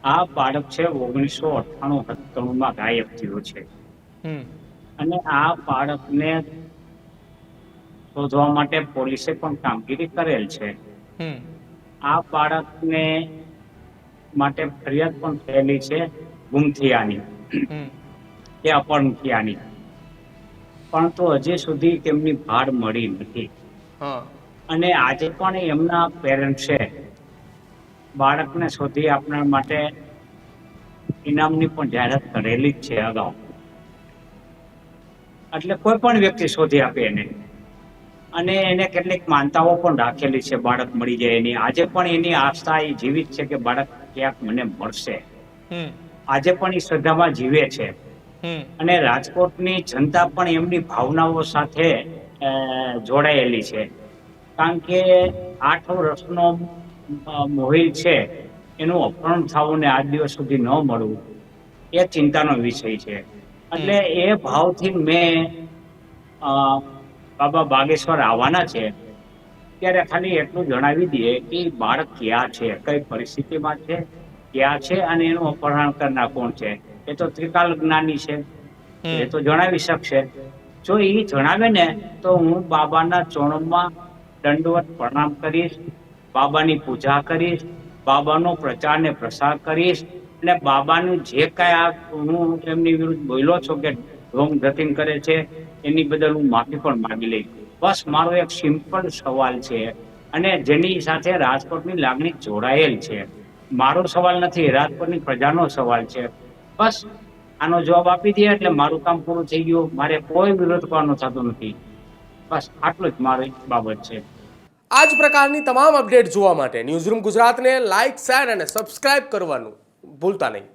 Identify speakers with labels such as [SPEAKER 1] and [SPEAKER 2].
[SPEAKER 1] આ બાળક છે 1998-97 ગાયબ થયું છે.
[SPEAKER 2] હમ
[SPEAKER 1] અને આ બાળકને શોધવા માટે પોલીસે પણ કામગીરી કરેલ છે.
[SPEAKER 2] હમ
[SPEAKER 1] આ બાળકને માટે ફરિયાદ પણ થયેલી છે ગુમ થયાની
[SPEAKER 2] હમ
[SPEAKER 1] કે અપહરણ થયાની, પરંતુ હજી સુધી તેમની ભાળ મળી નથી.
[SPEAKER 2] હા
[SPEAKER 1] અને આજે પણ એમના પેરેન્ટ્સે બાળકને શોધી આપવા માટે ઇનામની પણ જાહેરાત કરેલી જ છે અગાઉ. એટલે કોઈ પણ વ્યક્તિ શોધી આપે એને, અને એને કેટલીક માનતાઓ પણ રાખેલી છે બાળક મળી જાય એની. આજે પણ એની આસ્થા એ જીવિત છે કે બાળક ક્યાંક મને મળશે.
[SPEAKER 2] હમ
[SPEAKER 1] આજે પણ એ શ્રદ્ધામાં જીવે છે.
[SPEAKER 2] હમ
[SPEAKER 1] અને રાજકોટની જનતા પણ એમની ભાવનાઓ સાથે જોડાયેલી છે. કારણ કે 8 વર્ષનો મોહિલ છે, એનું અપહરણ થવું ને આજ દિવસ સુધી ન મળવું એ ચિંતાનો વિષય છે.
[SPEAKER 2] હમ
[SPEAKER 1] એટલે એ ભાવથી મેં બાબા બાગેશ્વર આવવાના છે ત્યારે ખાલી એટલું જણાવી દઈએ કે બાળક ક્યાં છે, કઈ પરિસ્થિતિમાં છે, ક્યાં છે, અને એનું અપહરણ કરનાર કોણ છે. એ તો ત્રિકાલ જ્ઞાની છે,
[SPEAKER 2] હમ
[SPEAKER 1] એ તો જણાવી શકશે. જો એ જણાવે ને તો હું બાબાના ચરણોમાં દંડવત પ્રણામ કરીશ, બાબાની પૂજા કરીશ, બાબાનો પ્રચાર ને પ્રસાર કરીશ, અને બાબાનું જે કઈ હું એમની વિરુદ્ધ બોલ્યો છું કે ઢોંગ ધતીંગ કરે છે, એની બદલ હું માફી પણ માંગી લઈશ. બસ મારો એક સિમ્પલ સવાલ છે, અને જેની સાથે રાજકોટની લાગણી જોડાયેલ છે. મારો સવાલ નથી, રાજકોટની પ્રજાનો સવાલ છે. બસ આનો જવાબ આપી દે એટલે મારું કામ પૂરું થઈ ગયું. મારે કોઈ વિરોધ કરવાનો થતો નથી. બસ આટલું જ મારી બાબત છે.
[SPEAKER 2] આ જ પ્રકારની તમામ અપડેટ જોવા માટે ન્યૂઝરૂમ ગુજરાતને લાઇક, શેર અને સબસ્ક્રાઇબ કરવાનું ભૂલતા નહીં.